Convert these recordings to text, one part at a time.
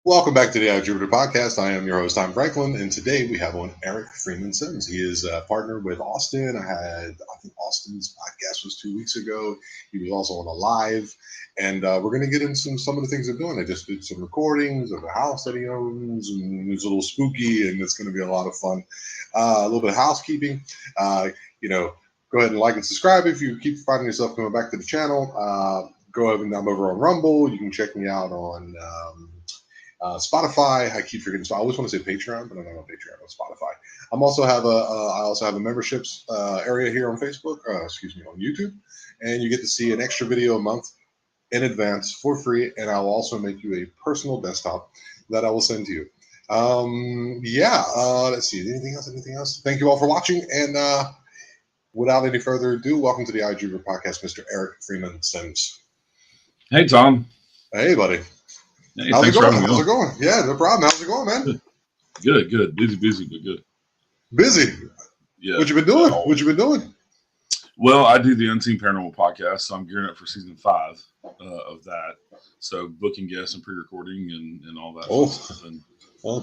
Welcome back to the Jupiter Podcast. I am your host, Tom Franklin, and today we have on Eric Freeman Sims. He is a partner with Austin. I think Austin's podcast was 2 weeks ago. He was also on a live, and we're going to get into some of the things they're doing. They just did some recordings of the house that he owns, and it's a little spooky, and it's going to be a lot of fun. A little bit of housekeeping. Go ahead and like and subscribe if you keep finding yourself coming back to the channel. Go ahead and I'm over on Rumble. You can check me out on Spotify. I keep forgetting. So I always want to say Patreon, but I'm not on Patreon. On Spotify. I also have a memberships area here on Facebook. On YouTube, and you get to see an extra video a month in advance for free. And I'll also make you a personal desktop that I will send to you. Let's see. Anything else? Thank you all for watching. And without any further ado, welcome to the iJuber Podcast, Mr. Eric Freeman Sims. Hey, Tom. Hey, buddy. Hey, How's it going? How's it going? Yeah, no problem. How's it going, man? Good. Busy, but good. Busy? Yeah. What you been doing? Well, I do the Unseen Paranormal Podcast, so I'm gearing up for season 5 of that. So booking guests and pre-recording and all that.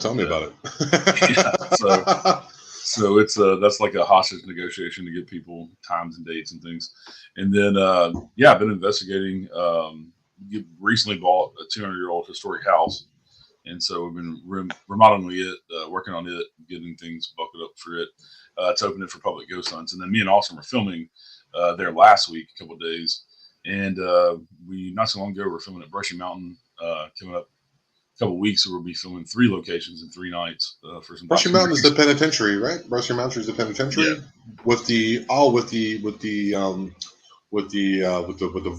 Tell me about it. So it's that's like a hostage negotiation to get people times and dates and things. And then I've been investigating. Recently bought a 200-year-old historic house, and so we've been remodeling it, working on it, getting things buckled up for it to open it for public ghost hunts. And then me and Austin were filming there last week, a couple of days, and we not so long ago we're filming at Brushy Mountain. Coming up a couple of weeks, so we'll be filming 3 locations in 3 nights for some. Brushy Mountain is the penitentiary, right? Brushy Mountain is the penitentiary. Yeah. With the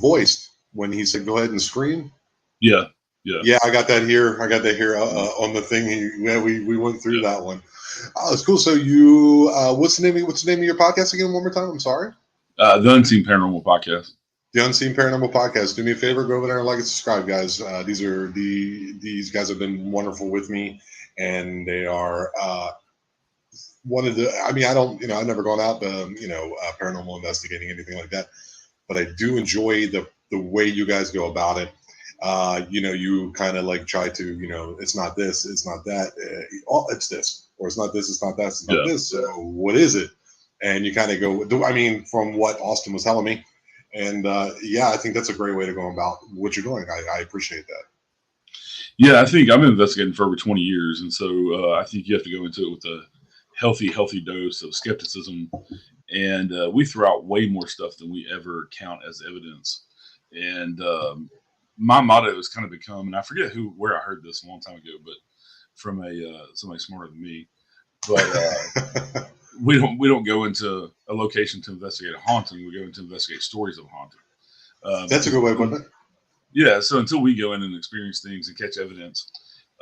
voice. When he said, "Go ahead and scream." Yeah. I got that here. On the thing. We went through that one. Oh, that's cool. So you, what's the name of your podcast again? One more time. I'm sorry. The Unseen Paranormal Podcast. The Unseen Paranormal Podcast. Do me a favor, go over there and like and subscribe, guys. These guys have been wonderful with me, and they are one of the. I mean, I've never gone out paranormal investigating, anything like that, but I do enjoy the way you guys go about it. You kind of like try to, it's not this, it's not that, it's this, or it's not this, it's not that, it's not this. So what is it? And you kind of go, from what Austin was telling me. And I think that's a great way to go about what you're doing. I appreciate that. Yeah, I think I've been investigating for over 20 years. And so I think you have to go into it with a healthy dose of skepticism. And we throw out way more stuff than we ever count as evidence. And my motto has kind of become, and I forget where I heard this a long time ago, but from somebody smarter than me. But we don't go into a location to investigate a haunting. We go in to investigate stories of haunting. That's a good way of putting it. Yeah. So until we go in and experience things and catch evidence,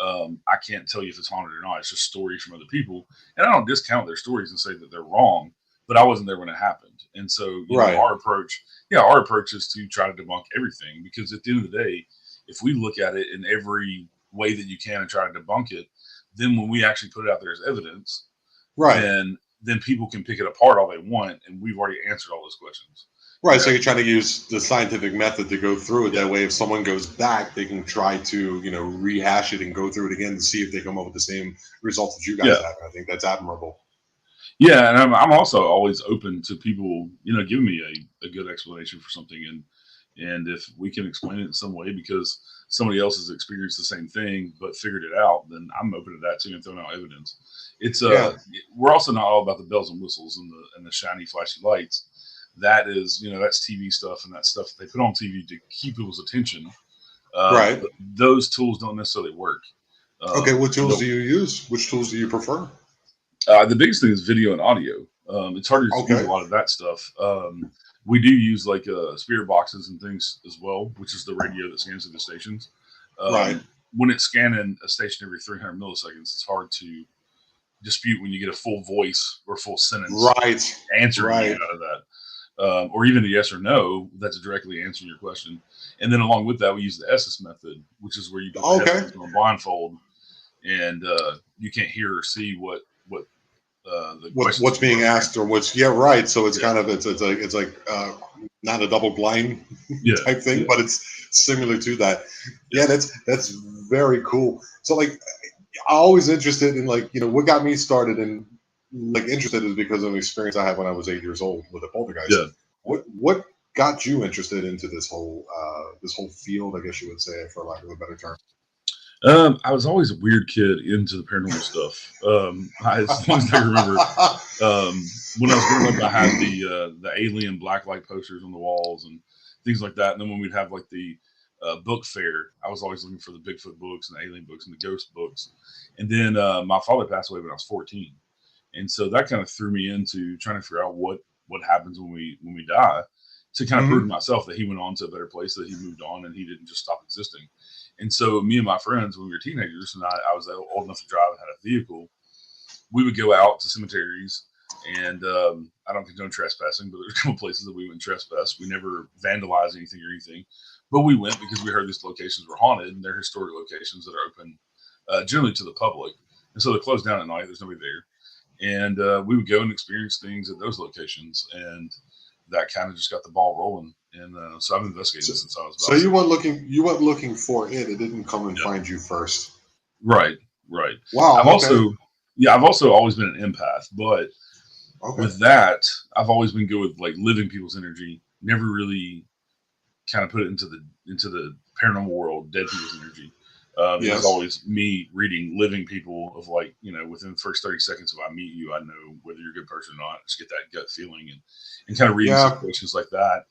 I can't tell you if it's haunted or not. It's just stories from other people, and I don't discount their stories and say that they're wrong. But I wasn't there when it happened, and so our approach is to try to debunk everything, because at the end of the day, if we look at it in every way that you can and try to debunk it, then when we actually put it out there as evidence, right, then people can pick it apart all they want, and we've already answered all those questions. Right. So you're trying to use the scientific method to go through it. That way, if someone goes back, they can try to, rehash it and go through it again to see if they come up with the same results that you guys have. I think that's admirable. Yeah, and I'm also always open to people, giving me a good explanation for something, and if we can explain it in some way because somebody else has experienced the same thing but figured it out, then I'm open to that too, and throwing out evidence. It's we're also not all about the bells and whistles and the shiny flashy lights. That is, that's TV stuff, and that stuff that they put on TV to keep people's attention. Right. Those tools don't necessarily work. Okay, what tools do you use? Which tools do you prefer? The biggest thing is video and audio. It's harder to use a lot of that stuff. We do use like spirit boxes and things as well, which is the radio that scans through the stations. Right. When it's scanning a station every 300 milliseconds, it's hard to dispute when you get a full voice or full sentence answering out of that. Or even a yes or no that's directly answering your question. And then along with that, we use the SS method, which is where you put the headphones on a blindfold, and you can't hear or see what's being asked or what's So it's kind of it's like not a double blind type thing, but it's similar to that. Yeah, that's very cool. So like, I always interested in like, what got me started and like interested is because of an experience I had when I was 8 years old with a Yeah. poltergeist. What got you interested into this whole field? I guess you would say, for lack of a better term. I was always a weird kid into the paranormal stuff. As long as I can remember, when I was growing up, I had the alien blacklight posters on the walls and things like that. And then when we'd have like the book fair, I was always looking for the Bigfoot books and the alien books and the ghost books. And then my father passed away when I was 14, and so that kind of threw me into trying to figure out what happens when we die, to kind of prove to Mhm. myself that he went on to a better place, that he moved on, and he didn't just stop existing. And so me and my friends, when we were teenagers, and I was old enough to drive and had a vehicle, we would go out to cemeteries. And I don't condone trespassing, but there's a couple places that we went trespass. We never vandalized anything or anything, but we went because we heard these locations were haunted, and they're historic locations that are open generally to the public. And so they're closed down at night. There's nobody there. And we would go and experience things at those locations. And that kind of just got the ball rolling. And so I've investigated So, since I was so about you 16. weren't looking for it. It didn't come and Yeah. find you first. Right. Right. Wow. I've Okay. also, yeah, I've also always been an empath, but Okay. with that, I've always been good with like living people's energy. Never really kind of put it into the paranormal world, dead people's energy. It was Yes. always me reading living people, of like, within the first 30 seconds if I meet you, I know whether you're a good person or not. Just get that gut feeling, and kind of reading Yeah. situations like that.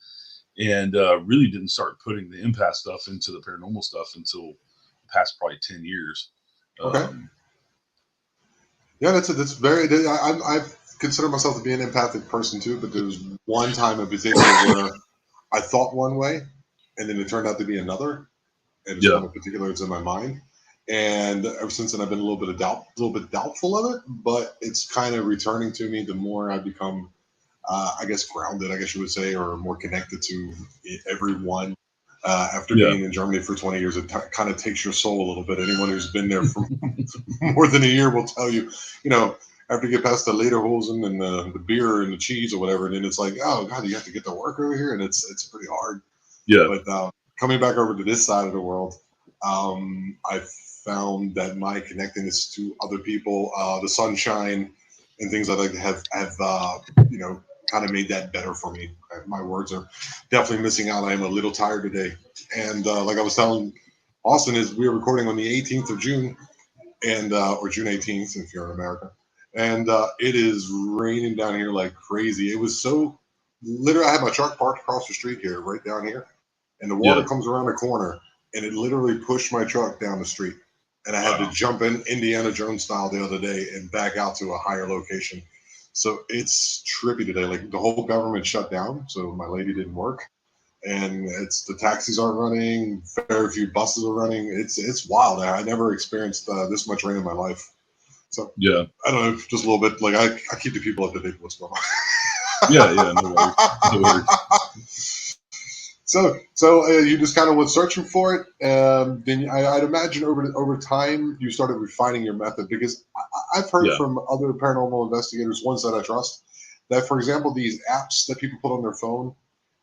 And really didn't start putting the empath stuff into the paranormal stuff until the past probably 10 years. Okay. Um, Yeah. That's very. I've considered myself to be an empathic person too, but there was one time in particular where I thought one way, and then it turned out to be another. And it's yeah. one in particular that's in my mind. And ever since then, I've been a little bit doubtful of it. But it's kind of returning to me the more I become, I guess, grounded, I guess you would say, or more connected to everyone. After Yeah. being in Germany for 20 years, it kind of takes your soul a little bit. Anyone who's been there for more than a year will tell you, you know, after you get past the lederhosen and the beer and the cheese or whatever, and then it's like, oh god, you have to get to work over here, and it's pretty hard. Yeah. But coming back over to this side of the world, I found that my connectedness to other people, the sunshine, and things like that have kind of made that better for me. My words are definitely missing out. I am a little tired today, and like I was telling Austin, is we are recording on the 18th of June, and or June 18th if you're in America, and it is raining down here like crazy. It was so literally. I had my truck parked across the street here, right down here, and the water Yeah. comes around the corner, and it literally pushed my truck down the street, and I had to Wow. jump in Indiana Jones style the other day and back out to a higher location. So it's trippy today. Like the whole government shut down, so my lady didn't work, and it's the taxis aren't running. Very few buses are running. It's wild. I never experienced this much rain in my life. So Yeah. I don't know, just a little bit. Like I keep the people up to date with what's going Yeah. Yeah. No worries. No worries. on. So you just kind of went searching for it. Then I'd imagine over time you started refining your method because I've heard Yeah. from other paranormal investigators, ones that I trust, that for example these apps that people put on their phone,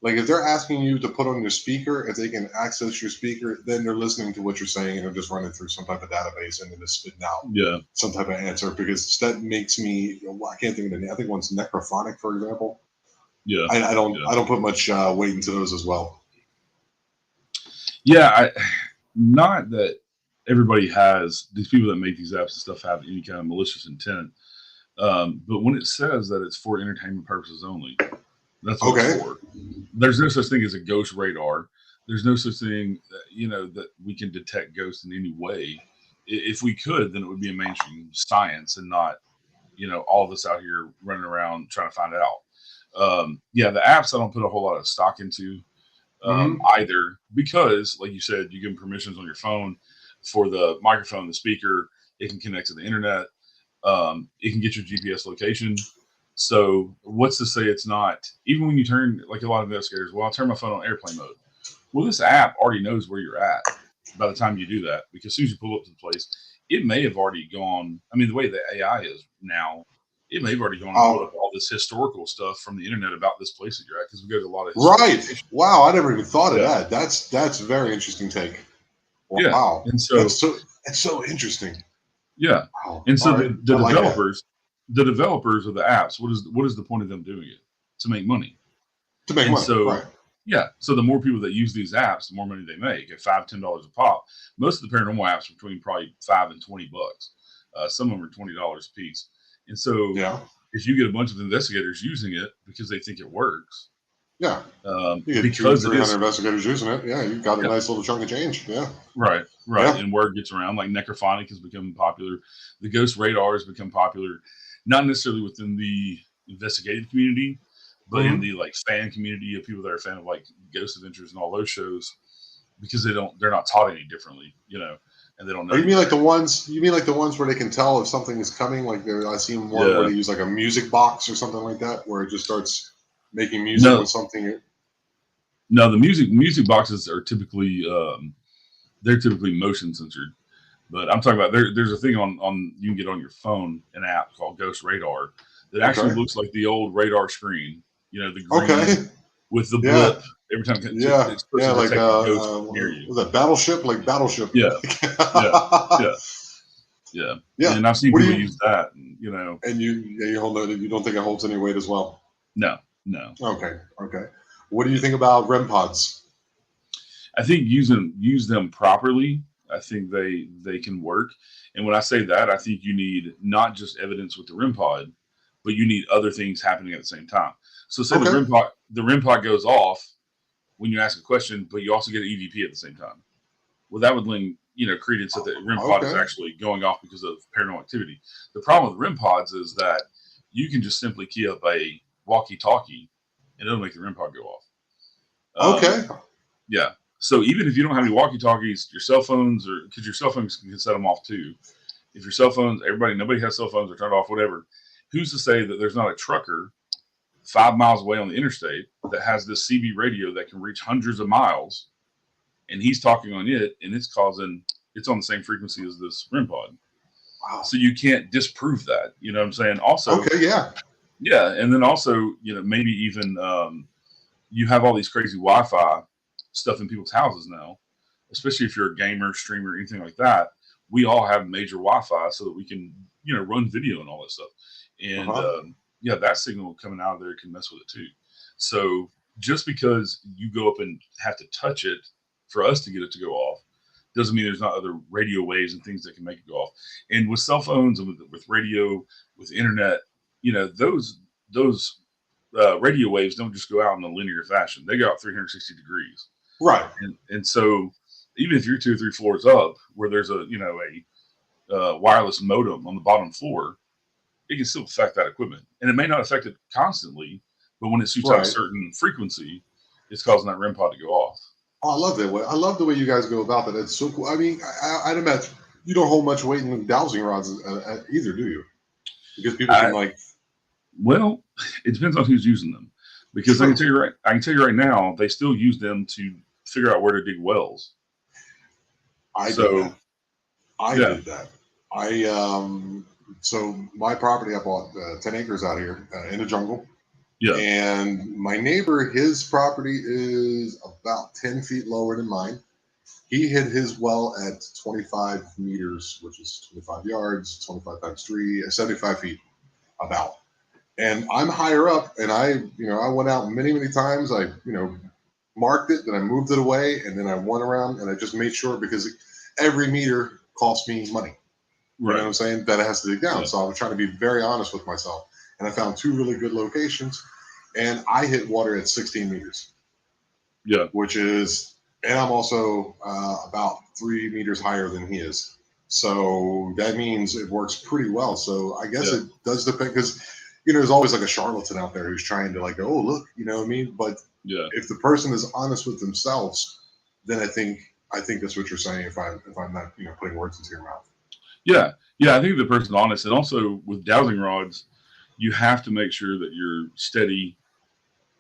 like if they're asking you to put on your speaker, if they can access your speaker, then they're listening to what you're saying and they're just running through some type of database and then just spitting out Yeah. some type of answer because that makes me. I can't think of the name. I think one's necrophonic, for example. Yeah. I don't put much weight into those as well. Yeah. Not that everybody has, these people that make these apps and stuff have any kind of malicious intent. But when it says that it's for entertainment purposes only, that's what it's Okay. for. There's no such thing as a ghost radar. There's no such thing that we can detect ghosts in any way. If we could, then it would be a mainstream science and not, all of us out here running around trying to find out. Yeah, the apps I don't put a whole lot of stock into Mm-hmm. either, because, like you said, you give them permissions on your phone for the microphone, the speaker. It can connect to the internet. It can get your GPS location. So what's to say it's not? Even when you turn, like a lot of investigators, well, I'll turn my phone on airplane mode. Well, this app already knows where you're at by the time you do that, because as soon as you pull up to the place, it may have already gone. I mean, the way the AI is now, it may have already gone and pulled up all this historical stuff from the internet about this place that you're at, because we go to a lot of right. Wow, I never even thought of that. That's a very interesting take. Yeah. Wow, And so that's so interesting. yeah. Wow. And so All right. the I like that. developers of the apps, what is the point of them doing it? To make money. To make And money, so right? yeah, so the more people that use these apps, the more money they make at $5-10 a pop. Most of the paranormal apps are between probably $5 and $20. Some of them are $20 a piece. And so Yeah, if you get a bunch of investigators using it because they think it works, yeah. You get because it 300 is investigators using it. Yeah, you got a yeah, nice little chunk of change. Yeah, right, yeah. and word gets around. Like necrophonic has become popular, the ghost radar has become popular, not necessarily within the investigative community, but in Mm-hmm. the like fan community of people that are a fan of like Ghost Adventures and all those shows, because they're not taught any differently, and they don't know Or you any mean like better. the ones? You mean like the ones where they can tell if something is coming? Like I seen one where Yeah. they use like a music box or something like that, where it just starts making music when No, something. no, the music boxes are typically they're typically motion censored. But I'm talking about there's a thing on you can get on your phone, an app called Ghost Radar that actually Okay. looks like the old radar screen. The green Okay. with the Yeah. blip every time Yeah. it's supposed Yeah. to Like detect a ghost near you. was that Battleship? Like Battleship. Yeah, yeah, yeah, yeah. Yeah. And I've seen What do people you? use that, and And you hold it. You don't think it holds any weight as well? no, no. Okay. Okay. What do you think about REM pods? I think use them properly. I think they can work. And when I say that, I think you need not just evidence with the REM pod, but you need other things happening at the same time. So say Okay. the REM pod goes off when you ask a question, but you also get an EVP at the same time. Well, that would lend credence that the REM pod is Okay. actually going off because of paranormal activity. The problem with REM pods is that you can just simply key up a walkie-talkie and it'll make the REM pod go off. Okay. Yeah. So even if you don't have any walkie-talkies, your cell phones, or because your cell phones can set them off too. If your cell phones, nobody has cell phones or turned off, whatever. Who's to say that there's not a trucker 5 miles away on the interstate that has this CB radio that can reach hundreds of miles, and he's talking on it, and it's on the same frequency as this REM pod. Wow. So you can't disprove that. You know what I'm saying? Also, Okay. Yeah. yeah, and then also, maybe even you have all these crazy Wi-Fi stuff in people's houses now, especially if you're a gamer, streamer, anything like that. We all have major Wi-Fi so that we can, run video and all that stuff. And Uh-huh. that signal coming out of there can mess with it too. So just because you go up and have to touch it for us to get it to go off doesn't mean there's not other radio waves and things that can make it go off. And with cell phones and with radio, with internet, those radio waves don't just go out in a linear fashion. They go out 360 degrees. Right. And so even if you're 2 or 3 floors up where there's a wireless modem on the bottom floor, it can still affect that equipment. And it may not affect it constantly, but when it shoots out a Right. certain frequency, it's causing that REM pod to go off. Oh, I love that way. I love the way you guys go about that. It's so cool. I mean, I'd imagine you don't hold much weight in dowsing rods either, do you? Because people can Well, it depends on who's using them. Because True. I can tell you right now, they still use them to figure out where to dig wells. I did So that. I yeah, did that. I so my property, I bought 10 acres out here in the jungle, yeah, and my neighbor, his property is about 10 feet lower than mine. He hit his well at 25 meters, which is 25 yards, 25 times 3, 75 feet about. And I'm higher up, and I went out many times. I, marked it, then I moved it away, and then I went around and I just made sure, because every meter costs me money. You know what right, I'm saying? That it has to dig down. yeah, So I was trying to be very honest with myself. And I found 2 really good locations, and I hit water at 16 meters, yeah, which is, and I'm also about 3 meters higher than he is. So that means it works pretty well. So I guess yeah, it does depend, because, there's always like a charlatan out there who's trying to like, oh, look, you know what I mean? But yeah, if the person is honest with themselves, then I think that's what you're saying. If I'm not putting words into your mouth. yeah, yeah. I think the person's honest, and also with dowsing rods, you have to make sure that you're steady,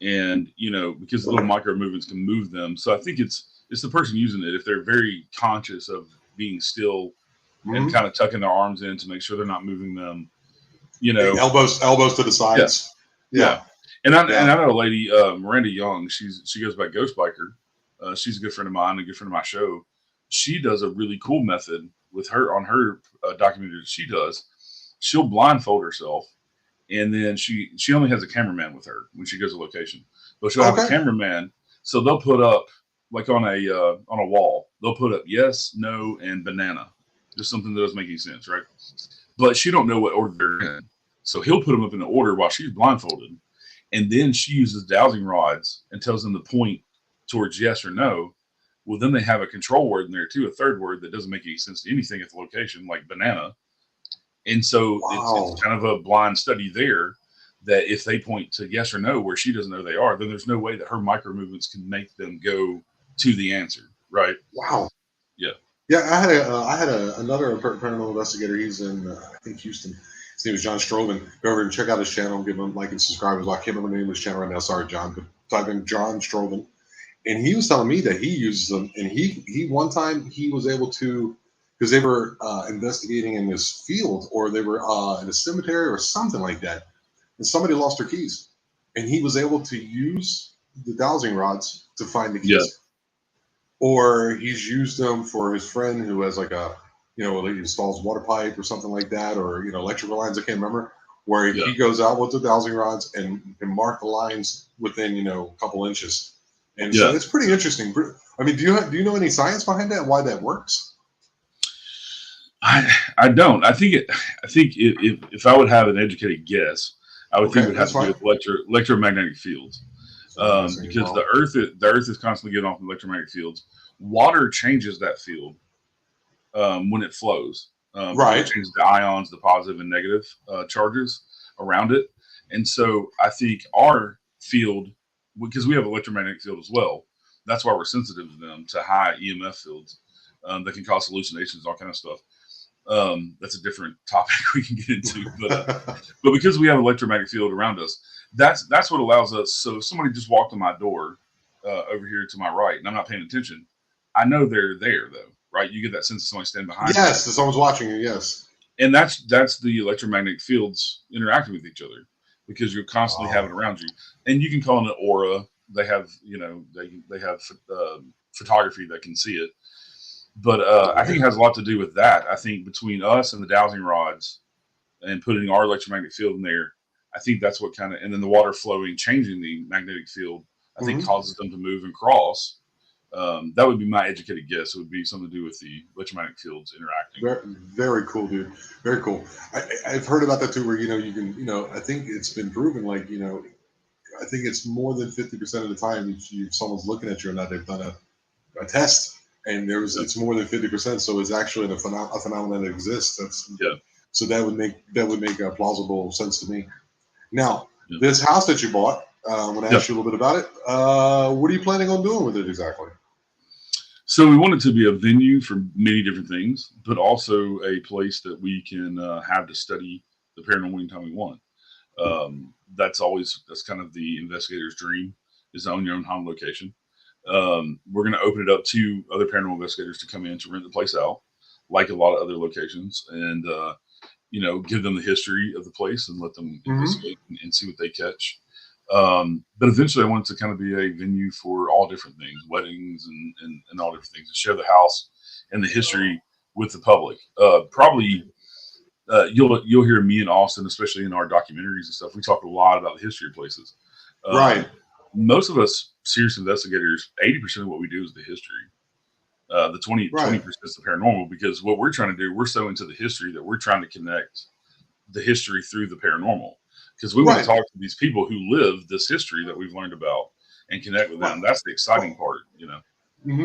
and because the little micro movements can move them. So I think it's the person using it, if they're very conscious of being still and Mm-hmm. kind of tucking their arms in to make sure they're not moving them. you know, elbows to the sides. Yeah. And I Yeah. know a lady, Miranda Young. She goes by Ghost Biker. She's a good friend of mine, a good friend of my show. She does a really cool method with her on her documentary that she does. She'll blindfold herself, and then she only has a cameraman with her when she goes to location, but she'll have a Okay. cameraman. So they'll put up like on a wall. They'll put up yes, no, and banana, just something that doesn't make any sense, right? But she don't know what order they're in. So he'll put them up in the order while she's blindfolded. And then she uses dowsing rods and tells them to point towards yes or no. Well, then they have a control word in there too, a third word that doesn't make any sense to anything at the location, like banana. And so it's kind of a blind study there that if they point to yes or no where she doesn't know they are, then there's no way that her micro movements can make them go to the answer, right? Wow. Yeah. Yeah, I had another paranormal investigator. He's in I think Houston. His name is John Stroman. Go over and check out his channel. Give him like and subscribe. I can't remember the name of his channel right now. Sorry, John. But type in John Stroman, and he was telling me that he uses them. And he one time he was able to, because they were investigating in this field or they were in a cemetery or something like that, and somebody lost their keys, and he was able to use the dowsing rods to find the keys. Yeah. Or he's used them for his friend who has like a, he installs water pipe or something like that, or electrical lines. I can't remember. Where he goes out with the dowsing rods and can mark the lines within a couple inches, and so it's pretty interesting. I mean, do you know any science behind that? Why that works? I don't. I think if I would have an educated guess, I would think it would have to do with electromagnetic fields. Because the Earth is constantly getting off electromagnetic fields. Water changes that field when it flows. Right. It changes the ions, the positive and negative charges around it. And so I think our field, because we have electromagnetic field as well, that's why we're sensitive to them, to high EMF fields that can cause hallucinations, all kind of stuff. That's a different topic we can get into, but because we have electromagnetic field around us, that's what allows us. So if somebody just walked on my door over here to my right, and I'm not paying attention, I know they're there though, right? You get that sense of somebody standing behind you. Yes, someone's watching you. Yes, and that's the electromagnetic fields interacting with each other because you're constantly having it around you, and you can call it an aura. They have they have photography that can see it. But I think it has a lot to do with that. I think between us and the dowsing rods and putting our electromagnetic field in there, I think that's what kind of, and then the water flowing, changing the magnetic field, I think causes them to move and cross. That would be my educated guess. It would be something to do with the electromagnetic fields interacting. Very, very cool, dude. Very cool. I've heard about that too, where you can, I think it's been proven, like, I think it's more than 50% of the time if someone's looking at you or not, they've done a test. And it's more than 50%, so it's actually a phenomenon that exists. So that would make a plausible sense to me. Now, this house that you bought, when I asked you a little bit about it, what are you planning on doing with it exactly? So we want it to be a venue for many different things, but also a place that we can have to study the paranormal anytime we want. That's kind of the investigator's dream, is to own your own home location. We're going to open it up to other paranormal investigators to come in to rent the place out, like a lot of other locations, and give them the history of the place and let them investigate and see what they catch. But eventually, I want it to kind of be a venue for all different things, weddings and all different things, to share the house and the history with the public. Probably you'll hear me and Austin, especially in our documentaries and stuff. We talk a lot about the history of places. Right. Most of us serious investigators, 80% of what we do is the history. The 20% is the paranormal, because what we're trying to do, we're so into the history that we're trying to connect the history through the paranormal, because we want to talk to these people who live this history that we've learned about and connect with them. That's the exciting part,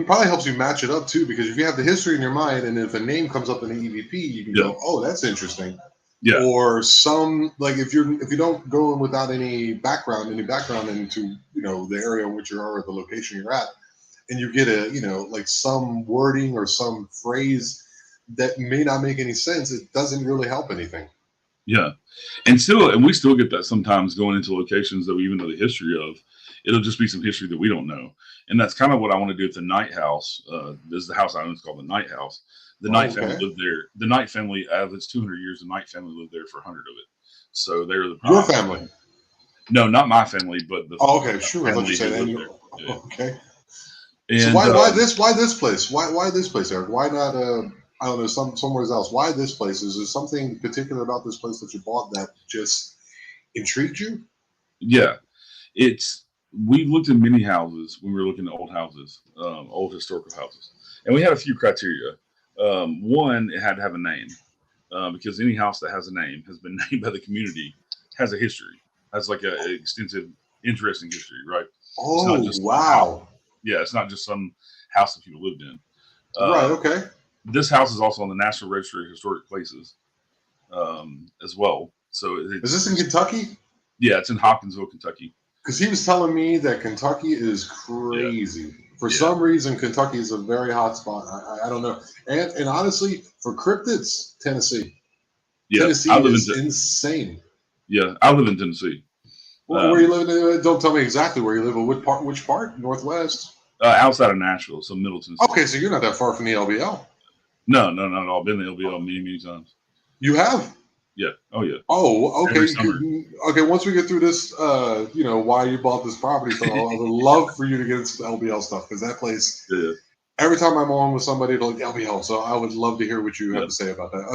Probably helps you match it up too, because if you have the history in your mind, and if a name comes up in the EVP, you can go, "Oh, that's interesting." Yeah. Or some, like, if you don't go in without any background into the area in which you are or the location you're at, and you get like some wording or some phrase that may not make any sense, it doesn't really help anything. Yeah, and we still get that sometimes going into locations that we even know the history of. It'll just be some history that we don't know, and that's kind of what I want to do at the Knight House. This is the house I own. It's called the Knight House. The Knight family lived there. The Knight family, out of its 200 years, the Knight family lived there for 100 of it. So they were the Your prime. family? No, not my family, but the Okay, sure. I thought you family said who lived there. Yeah. okay. So And why this? Why this place? Why this place, Eric? Why not? I don't know, somewhere else. Why this place? Is there something particular about this place that you bought that just intrigued you? yeah, we looked at many houses when we were looking at old houses, old historical houses, and we had a few criteria. One, it had to have a name, because any house that has a name has been named by the community, has a history, has like an extensive, interesting history, right? It's not Oh just some house. wow! Yeah, it's not just some house that people lived in. Right. Uh, Okay. this house is also on the National Registry of Historic Places, as well. So Is this in Kentucky? yeah, it's in Hopkinsville, Kentucky. Because he was telling me that Kentucky is Yeah, crazy. For yeah, some reason, Kentucky is a very hot spot. I don't know. And honestly, for cryptids, Tennessee. yeah. Tennessee is insane. I live in Tennessee. Where you live? Don't tell me exactly where you live, but what part? Which part? Northwest. Outside of Nashville, so Middle Tennessee. Okay, so you're not that far from the LBL. No, not at all. Been to LBL many times. You have? Yeah. Oh yeah. Oh, okay. Every summer. Okay, once we get through this, why you bought this property, so I would love for you to get into the LBL stuff because that place. Yeah. Every time I'm on with somebody, they're like LBL. So I would love to hear what you have Yeah. to say about that.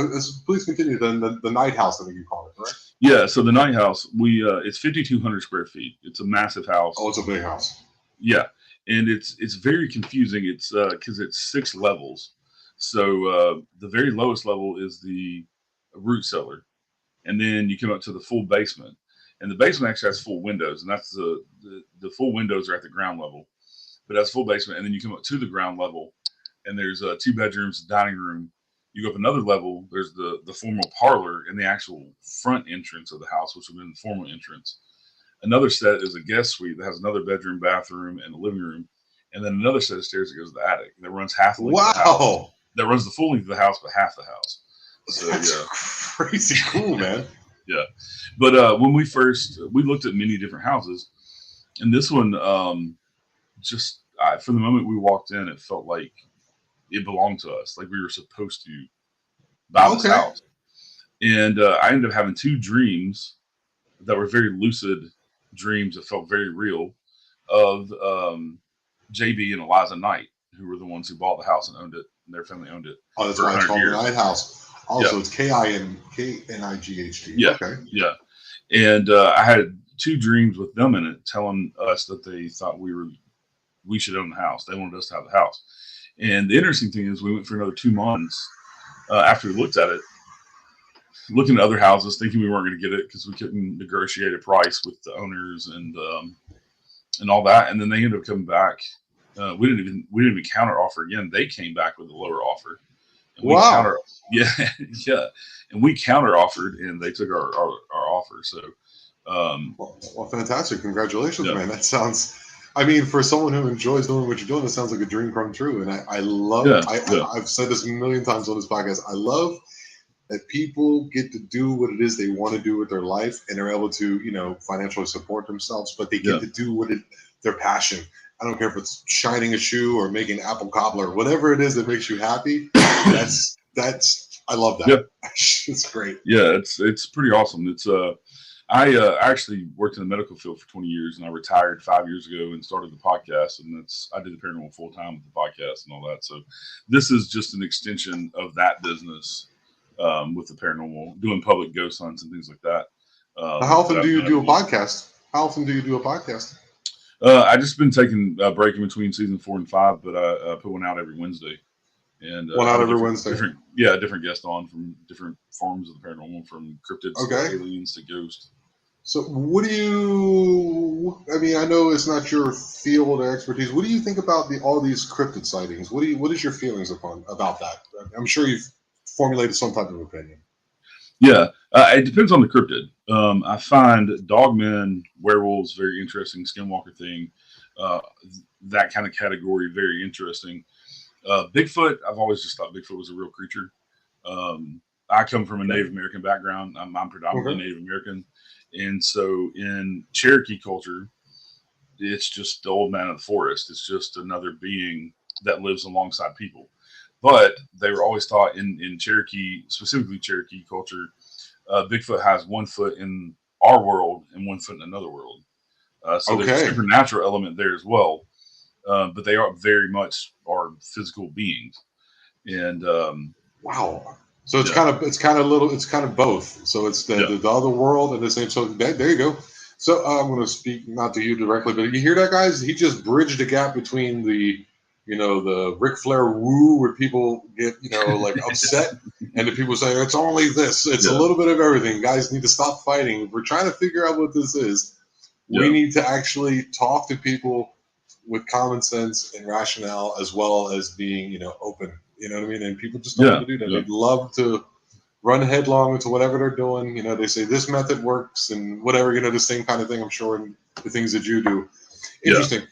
Please continue. Then the night house, I think you call it, right? Yeah. So the night house, it's 5,200 square feet. It's a massive house. Oh, it's a big house. Yeah, and it's very confusing. It's because it's 6 levels. So the very lowest level is the root cellar, and then you come up to the full basement, and the basement actually has full windows, and that's the full windows are at the ground level, but that's full basement, and then you come up to the ground level, and there's 2 bedrooms, dining room. You go up another level, there's the formal parlor and the actual front entrance of the house, which would be the formal entrance. Another set is a guest suite that has another bedroom, bathroom, and a living room, and then another set of stairs that goes to the attic that runs half the length of the house. That runs the full length of the house, but half the house. So that's crazy cool, man. Yeah, but when we looked at many different houses, and this one, from the moment we walked in, it felt like it belonged to us, like we were supposed to buy this house. And I ended up having 2 dreams that were very lucid dreams that felt very real of JB and Eliza Knight, who were the ones who bought the house and owned it, and their family owned it. Oh, that's why it's called the Night House. Also, it's KINIGHT. Yeah. Okay. Yeah. And I had 2 dreams with them in it, telling us that they thought we should own the house. They wanted us to have the house. And the interesting thing is, we went for another 2 months after we looked at it, looking at other houses, thinking we weren't going to get it because we couldn't negotiate a price with the owners and all that. And then they ended up coming back. We didn't even counter offer again. They came back with a lower offer. And wow. Yeah. And we counter offered, and they took our offer. So, well, fantastic! Congratulations, man. That sounds. I mean, for someone who enjoys doing what you're doing, it sounds like a dream come true. And I love. I've said this a million times on this podcast. I love that people get to do what it is they want to do with their life, and they're able to, financially support themselves, but they get to do their passion. I don't care if it's shining a shoe or making apple cobbler, whatever it is that makes you happy. That's I love that. Yeah. It's great. Yeah, it's pretty awesome. It's I actually worked in the medical field for 20 years, and I retired 5 years ago and started the podcast. And I did the paranormal full time with the podcast and all that. So this is just an extension of that business. With the paranormal, doing public ghost hunts and things like that. How often do you do a podcast? I just been taking a break in between season 4 and 5, but I put one out every Wednesday. And one out every Wednesday. Different guests on from different forms of the paranormal, from cryptids to aliens to ghosts. So what do you? I mean, I know it's not your field or expertise. What do you think about all these cryptid sightings? What is your feelings about that? I'm sure you've formulated some type of opinion. Yeah, it depends on the cryptid. I find dogmen, werewolves very interesting, skinwalker thing, that kind of category very interesting. Bigfoot, I've always just thought Bigfoot was a real creature. I come from a Native American background. I'm predominantly Native American. And so in Cherokee culture, it's just the old man of the forest. It's just another being that lives alongside people. But they were always taught in Cherokee, specifically Cherokee culture, Bigfoot has 1 foot in our world and 1 foot in another world. So there's a Okay. supernatural element there as well. But they are very much are physical beings. And Wow. So it's yeah, kind of both. So it's yeah, the other world and the same. So there you go. So I'm going to speak not to you directly, but you hear that, guys? He just bridged the gap between the Ric Flair woo where people get, like upset, and the people say it's only this. It's a yeah, little bit of everything. Guys need to stop fighting. If we're trying to figure out what this is, we yeah, need to actually talk to people with common sense and rationale, as well as being, open. You know what I mean? And people just don't want yeah, to do that. yeah, They'd love to run headlong into whatever they're doing. They say this method works and whatever, the same kind of thing, I'm sure, in the things that you do. yeah. Interesting.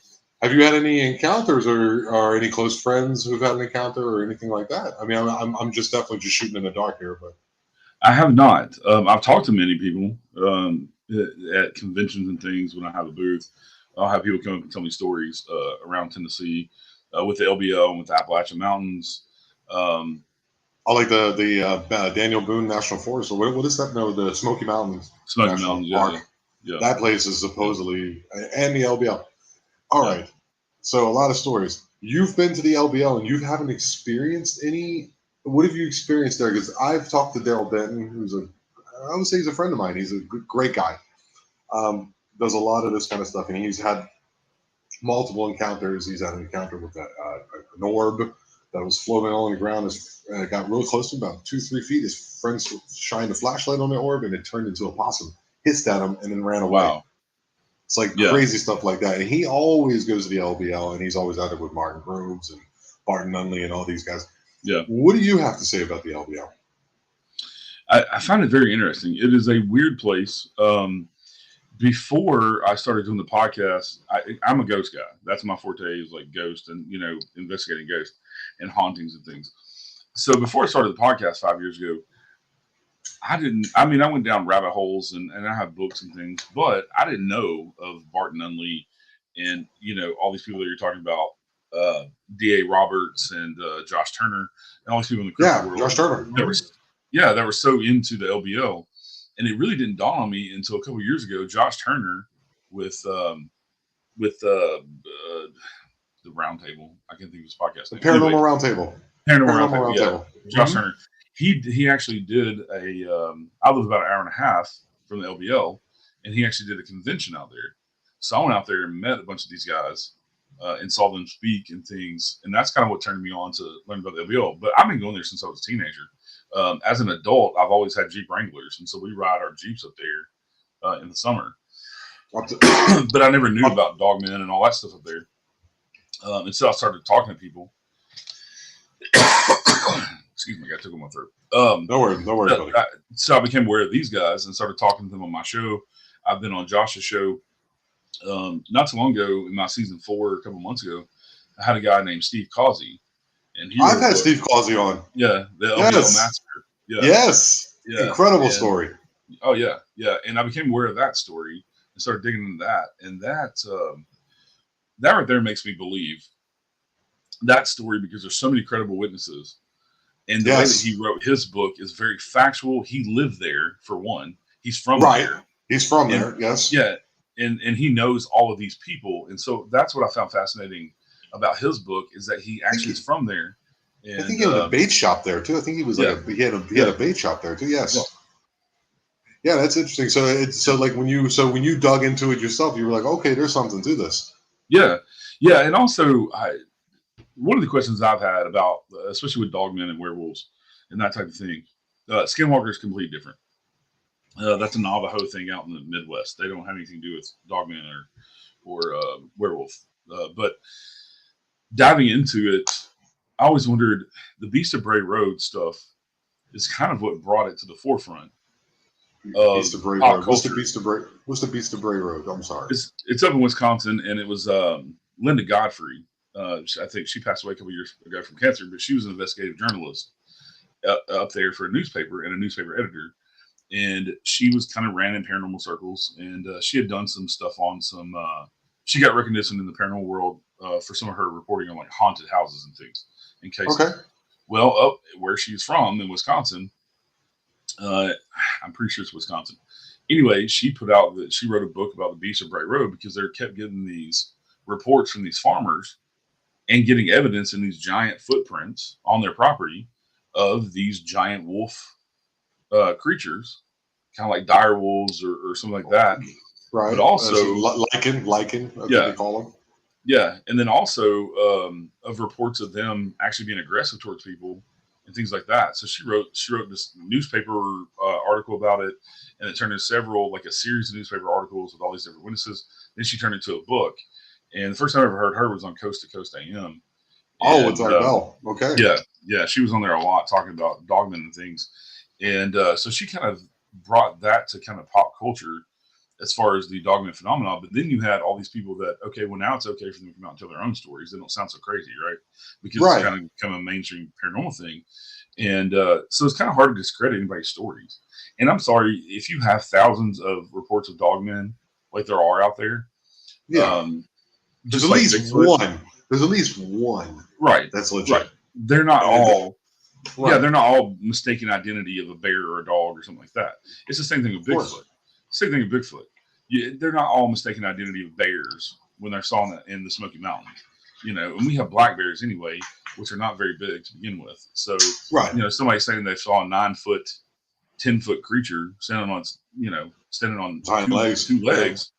Have you had any encounters or any close friends who've had an encounter or anything like that? I mean, I'm just definitely just shooting in the dark here, but I have not. I've talked to many people at conventions and things when I have a booth. I'll have people come up and tell me stories around Tennessee with the LBL and with the Appalachian Mountains. Um, I like the Daniel Boone National Forest. Or what is that? No, the Smoky Mountains Smoky National Mountains, Park. yeah, yeah, That place is yeah, supposedly, and the LBL. All yeah. right. So a lot of stories. You've been to the LBL and you haven't experienced any. What have you experienced there? Because I've talked to Daryl Denton, I would say he's a friend of mine. He's a great guy. Does a lot of this kind of stuff, and he's had multiple encounters. He's had an encounter with an orb that was floating along the ground. It got really close to him, about 2-3 feet. His friends shined a flashlight on the orb, and it turned into a possum, hissed at him, and then ran away. Wow, It's like yeah, crazy stuff like that. And he always goes to the LBL, and he's always out there with Martin Grooves and Barton Nunley and all these guys. yeah. What do you have to say about the LBL? I find it very interesting. It is a weird place. Before I started doing the podcast, I'm a ghost guy. That's my forte, is like ghost and investigating ghosts and hauntings and things. So before I started the podcast 5 years ago, I didn't. I mean, I went down rabbit holes and I have books and things, but I didn't know of Barton Unley and all these people that you're talking about, D.A. Roberts and Josh Turner and all these people in the cryptid Yeah, world Josh Turner. that were that were so into the LBL, and it really didn't dawn on me until a couple of years ago. Josh Turner with the Round Table. I can't think of his podcast The name. Anyway, Paranormal Roundtable. Paranormal Paranormal Roundtable. Yeah, Roundtable. Josh Turner. He actually did a. I live about an hour and a half from the LBL, and he actually did a convention out there. So I went out there and met a bunch of these guys and saw them speak and things, and that's kind of what turned me on to learn about the LBL. But I've been going there since I was a teenager. As an adult, I've always had Jeep Wranglers, and so we ride our Jeeps up there in the summer. But I never knew about dogmen and all that stuff up there until I started talking to people. Excuse me, I got took on my throat. No worries, buddy. So I became aware of these guys and started talking to them on my show. I've been on Josh's show not too long ago in my season 4, a couple months ago. I had a guy named Steve Causey, and he I've had Steve Causey on. Yeah, the LBL Yes. Massacre. Yeah. Yes. Yeah. Incredible story. Oh yeah, yeah. And I became aware of that story and started digging into that. And that right there makes me believe that story, because there's so many credible witnesses. And the way that he wrote his book is very factual. He lived there, for one. He's from there. He's from there, yes. Yeah. And he knows all of these people. And so that's what I found fascinating about his book, is that he actually is from there. And, I think he had a bait shop there too. I think he was he had a bait shop there too. Yes. Yeah, that's interesting. So when you dug into it yourself, you were like, okay, there's something to this. Yeah. Yeah. And also one of the questions I've had about, especially with dogmen and werewolves and that type of thing, skinwalker is completely different. That's a Navajo thing out in the Midwest. They don't have anything to do with dogmen or werewolf. But diving into it, I always wondered, the Beast of Bray Road stuff is kind of what brought it to the forefront. Beast of Bray Road. What's the Beast of Bray Road? I'm sorry. It's up in Wisconsin, and it was Linda Godfrey. I think she passed away a couple years ago from cancer, but she was an investigative journalist up there for a newspaper and a newspaper editor. And she was kind of ran in paranormal circles, and she had done some stuff on some. She got recognition in the paranormal world for some of her reporting on like haunted houses and things. In case, okay. Well, up where she's from in Wisconsin, Uh, I'm pretty sure it's Wisconsin. Anyway, she wrote a book about the beast of Bright Road because they kept getting these reports from these farmers and getting evidence in these giant footprints on their property of these giant wolf creatures, kind of like dire wolves or something like that. But Right. So also, lichen, I think they yeah, call them. yeah, and then also of reports of them actually being aggressive towards people and things like that. So she wrote this newspaper article about it, and it turned into several, like a series of newspaper articles with all these different witnesses. Then she turned it into a book, and the first time I ever heard her was on Coast to Coast AM, Oh, it's and like Bell. Okay. yeah, she was on there a lot talking about dogmen and things, and so she kind of brought that to kind of pop culture as far as the dogman phenomenon. But then you had all these people that, okay, well, now it's okay for them to come out and tell their own stories. They don't sound so crazy, right? Because it's Right. kind of become a mainstream paranormal thing. And so it's kind of hard to discredit anybody's stories. And I'm sorry, if you have thousands of reports of dogmen like there are out there, Yeah. There's just at like least Bigfoot, one. There's at least one right, that's right. legit. They're not And all, yeah, right. they're not all mistaken identity of a bear or a dog or something like that. It's the same thing with Of course. Bigfoot. Same thing with Bigfoot. They're not all mistaken identity of bears when they're saw in the Smoky Mountains, and we have black bears anyway, which are not very big to begin with. So, Right. somebody saying they saw a 9 foot, 10 foot creature standing on Giant two legs. two legs,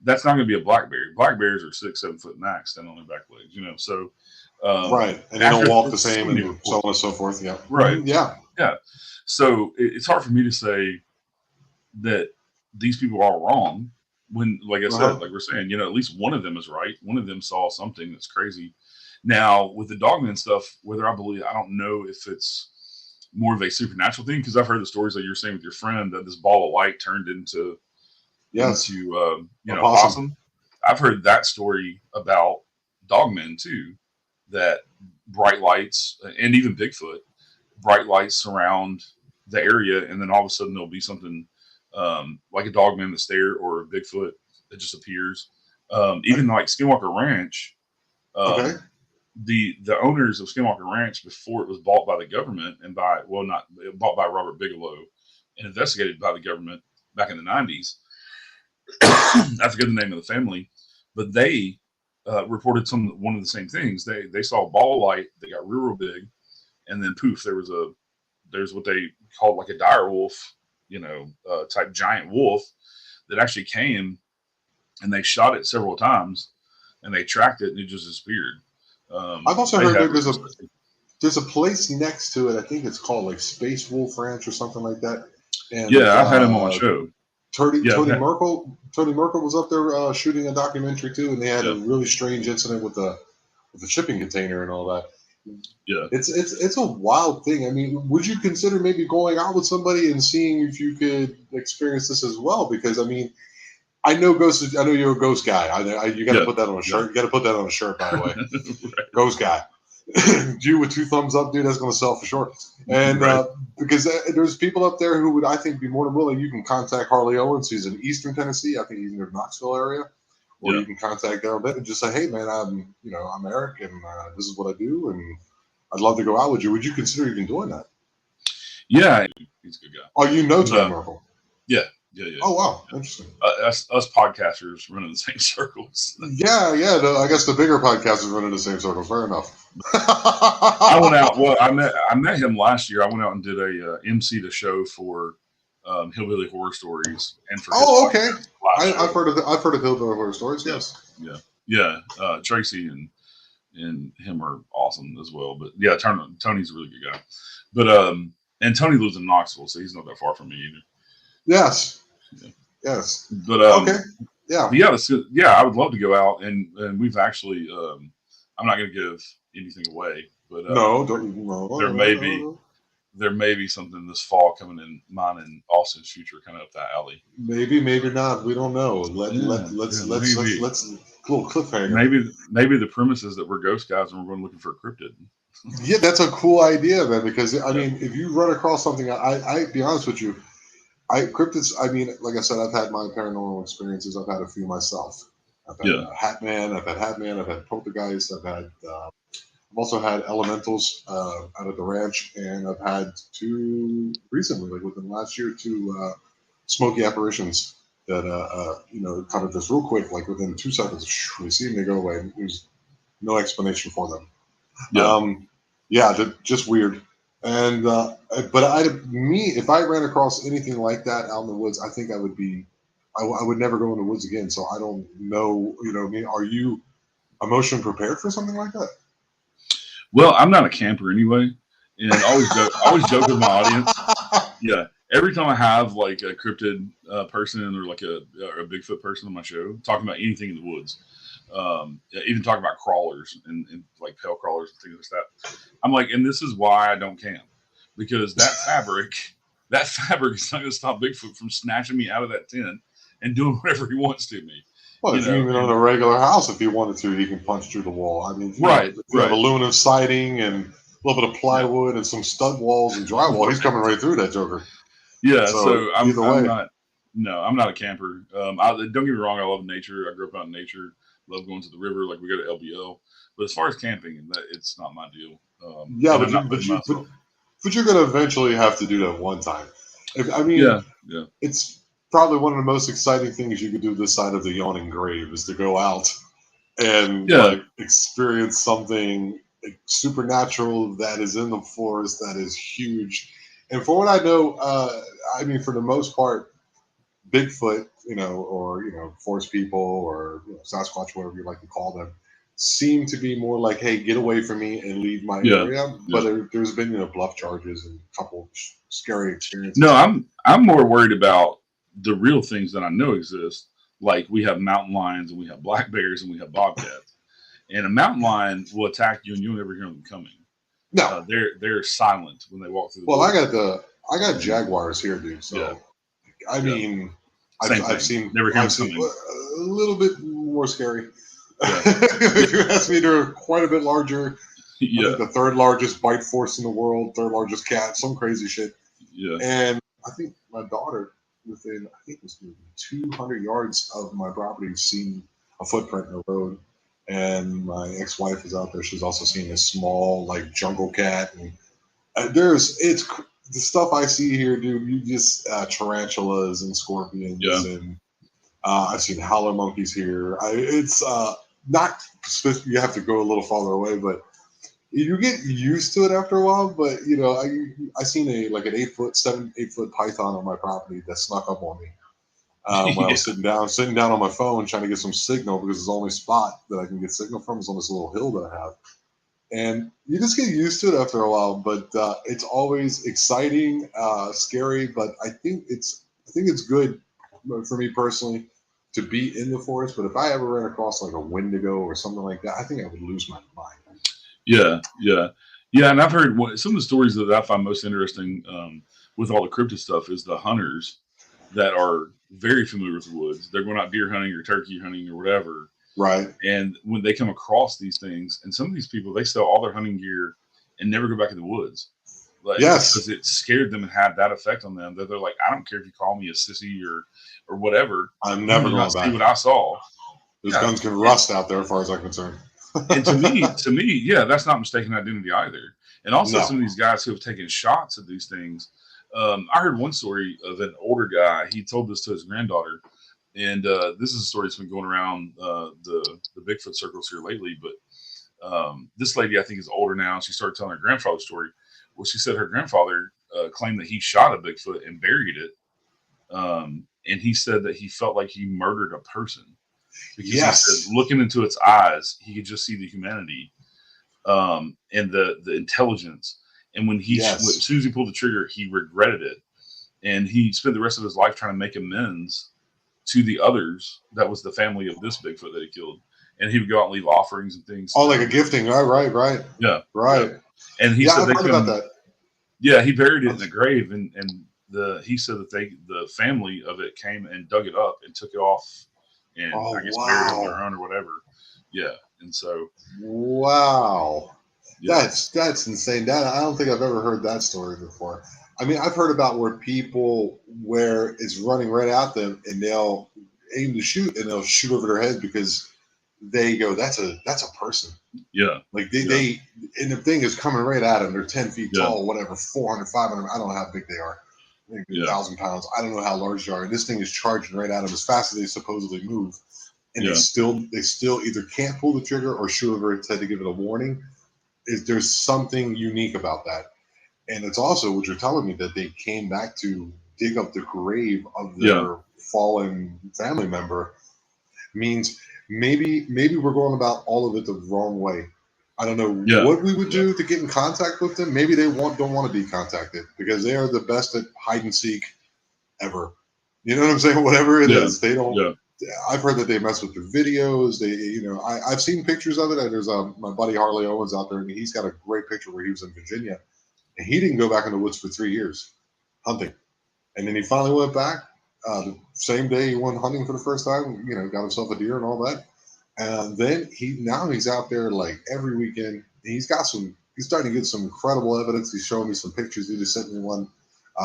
that's not going to be a black bear. Black bears are 6-7 foot max standing on their back legs, So, Right. And they don't after walk the so same many and so reports, on and so forth. Yeah. right? Yeah. Yeah. So it's hard for me to say that these people are wrong when, like I said, Uh-huh. like we're saying, at least one of them is right. One of them saw something that's crazy. Now, with the dogman stuff, I don't know if it's more of a supernatural thing, because I've heard the stories that you're saying with your friend that this ball of light turned into Yes. A a possum. possum. I've heard that story about dogmen too, that bright lights and even Bigfoot, bright lights surround the area, and then all of a sudden there'll be something like a dogman that's there or a Bigfoot that just appears. Even like Skinwalker Ranch, Okay. um, the owners of Skinwalker Ranch, before it was bought by the government and not bought by Robert Bigelow and investigated by the government back in the 90s. I forget the name of the family, but they reported one of the same things. They saw a ball of light that got real big, and then poof, there's what they called like a dire wolf, type giant wolf that actually came, and they shot it several times, and they tracked it, and it just disappeared. I've also They heard have that there's a place next to it. I think it's called like Space Wolf Ranch or something like that. And yeah, I've had him on my show. Yeah, Tony Merkel was up there shooting a documentary too, and they had a yeah, really strange incident with the shipping container and all that. yeah. It's a wild thing. I mean, would you consider maybe going out with somebody and seeing if you could experience this as well? Because I mean, I know ghosts. I know you're a ghost guy. You got to Yeah, put that on a shirt. yeah. You got to put that on a shirt, by the way. Right. Ghost guy. You with 2 thumbs up, dude. That's going to sell for sure. And Right. because there's people up there who would, I think, be more than willing. You can contact Harley Owens. He's in Eastern Tennessee. I think he's in the Knoxville area. Or Yeah, you can contact Daryl Bennett and just say, "Hey, man, I'm Eric, and this is what I do, and I'd love to go out with you. Would you consider even doing that?" yeah. He's a good guy. Oh, you know But, Tony Merkel. yeah. Oh, wow, interesting. Us podcasters run in the same circles. Yeah. I guess the bigger podcasters run in the same circles. Fair enough. I went out. Well, I met him last year. I went out and did a MC the show for Hillbilly Horror Stories and for his Okay. podcast live I've show. heard of Hillbilly Horror Stories. Yes. Yeah. Tracy and him are awesome as well. But yeah, Tony's a really good guy. But and Tony lives in Knoxville, so he's not that far from me either. Yes. Yeah. Yes. But Okay. Yeah. But yeah, yeah, I would love to go out, and we've actually. I'm not going to give anything away, but No, don't. No, there may be something this fall coming in mine and Austin's future, kind of up that alley. Maybe not. We don't know. Let's little cliffhanger. Maybe the premise is that we're ghost guys and we're going looking for a cryptid. Yeah, that's a cool idea, man. Because I Yeah. mean, if you run across something, I be honest with you, cryptids. I mean, like I said, I've had my paranormal experiences. I've had a few myself. I've had Yeah. I've had Hatman. I've had poltergeist. I've had I've also had elementals out at the ranch, and I've had two recently, like within the last year, two smoky apparitions that kind of just real quick, like within 2 seconds, we see them, they go away. There's no explanation for them. Yeah. Yeah, just weird. And but if I ran across anything like that out in the woods, I think I would be, I would never go in the woods again. So I don't know, I mean, are you emotionally prepared for something like that? Well, I'm not a camper anyway, and I always joke with my audience. Yeah, every time I have like a cryptid person or like a Bigfoot person on my show talking about anything in the woods, even talking about crawlers and like pale crawlers and things like that, I'm like, and this is why I don't camp, because that fabric is not going to stop Bigfoot from snatching me out of that tent and doing whatever he wants to me. Well, You if you know, even own and a regular house, if you wanted to, he can punch through the wall. I mean, right, if you have right, aluminum siding and a little bit of yeah, plywood and some stud walls and drywall, he's coming right through that joker. yeah. So So either I'm way, not. No, I'm not a camper. Don't get me wrong. I love nature. I grew up out in nature. Love going to the river. Like we go to LBL. But as far as camping, it's not my deal. yeah, And I'm not putting myself. but you're going to eventually have to do that one time. I mean, Yeah, yeah, it's probably one of the most exciting things you could do this side of the yawning grave is to go out and yeah, like experience something supernatural that is in the forest that is huge. And for what I know, I mean, for the most part, Bigfoot, or forest people, or Sasquatch, whatever you like to call them, seem to be more like, "Hey, get away from me and leave my yeah, area." But yeah. there's been bluff charges and a couple scary No, experiences. I'm more worried about the real things that I know exist. Like we have mountain lions and we have black bears and we have bobcats. And a mountain lion will attack you and you'll never hear them coming. No, They're silent when they walk through the well, woods. I got And jaguars here, dude. yeah, So I yeah, mean, same I've thing. seen Never hear I've them seen coming. a little bit more scary. Yeah, yeah, If you ask me, they're quite a bit larger. I think yeah, the third largest bite force in the world, third largest cat, some crazy shit. yeah. And I think my daughter, within I think it was maybe 200 yards of my property, seen a footprint in the road. And my ex-wife is out there. She's also seen a small like jungle cat. And the stuff I see here, dude. You just tarantulas and Yeah. scorpions, and I've seen howler monkeys here. It's not. You have to go a little farther away, but you get used to it after a while. But I seen an 8 foot, 8 foot python on my property that snuck up on me when I Yeah. was sitting down on my phone trying to get some signal, because it's the only spot that I can get signal from is on this little hill that I have. And you just get used to it after a while, but it's always exciting, scary. But I think it's good for me personally to be in the forest. But if I ever ran across like a Wendigo or something like that, I think I would lose my mind. Yeah, yeah, yeah. And I've heard some of the stories that I find most interesting with all the cryptid stuff is the hunters that are very familiar with the woods. They're going out deer hunting or turkey hunting or whatever, Right? and when they come across these things, and some of these people they sell all their hunting gear and never go back in the woods, like because Yes. it scared them and had that effect on them that they're like, I don't care if you call me a sissy or whatever, I'm you never do not going see back. what I saw. Those Yeah, guns can and rust out there, as far as I'm concerned. to me, yeah, that's not mistaken identity either. And also, No. some of these guys who have taken shots at these things. I heard one story of an older guy. He told this to his granddaughter, and this is a story that's been going around the Bigfoot circles here lately. But this lady, I think, is older now. She started telling her grandfather's story. Well, she said her grandfather claimed that he shot a Bigfoot and buried it, and he said that he felt like he murdered a person because he said Yes. looking into its eyes, he could just see the humanity and the intelligence. And when as Yes. soon as he pulled the trigger, he regretted it, and he spent the rest of his life trying to make amends to the others. That was the family of this Bigfoot that he killed, and he would go out and leave offerings and things to Oh, like a them. gifting. Right. Yeah, yeah. Right. And he Yeah, said I've they heard about come. that. Yeah, he buried it in a grave, and he said that the family of it came and dug it up and took it off, and Oh, I guess buried it on their wow. own or whatever. Yeah, and so Wow. yeah, That's insane. That I don't think I've ever heard that story before. I mean, I've heard about where it's running right at them and they'll aim to shoot and they'll shoot over their head because they go, that's a person. Yeah. Like Yeah. they and the thing is coming right at them. They're 10 feet Yeah. tall, whatever, 400, 500. I don't know how big they are. Maybe Yeah. 1,000 pounds. I don't know how large they are. And this thing is charging right at them as fast as they supposedly move. And Yeah. they still either can't pull the trigger or shoot over its head to give it a warning. There's something unique about that. And it's also what you're telling me that they came back to dig up the grave of Yeah. their fallen family member means maybe we're going about all of it the wrong way. I don't know Yeah. what we would Yeah. do to get in contact with them. Maybe they don't want to be contacted because they are the best at hide and seek ever. You know what I'm saying? Whatever it Yeah. is, they don't. Yeah. I've heard that they mess with their videos. I've seen pictures of it. And there's my buddy Harley Owens out there, and he's got a great picture where he was in Virginia, and he didn't go back in the woods for 3 years hunting, and then he finally went back. The same day he went hunting for the first time, got himself a deer and all that. And then he's out there like every weekend. He's starting to get some incredible evidence. He's showing me some pictures. He just sent me one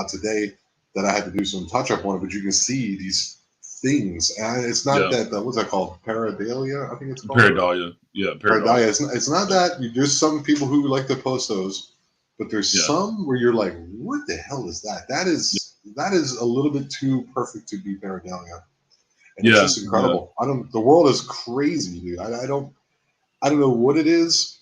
today that I had to do some touch up on it, but you can see these things. And it's not Yeah. that, what's that called? Pareidolia, I think it's called. Pareidolia. Yeah. Pareidolia. It's not that. There's some people who like to post those, but there's some where you're like, what the hell is that? That is a little bit too perfect to be pareidolia. And it's just incredible. The world is crazy, dude. I don't know what it is.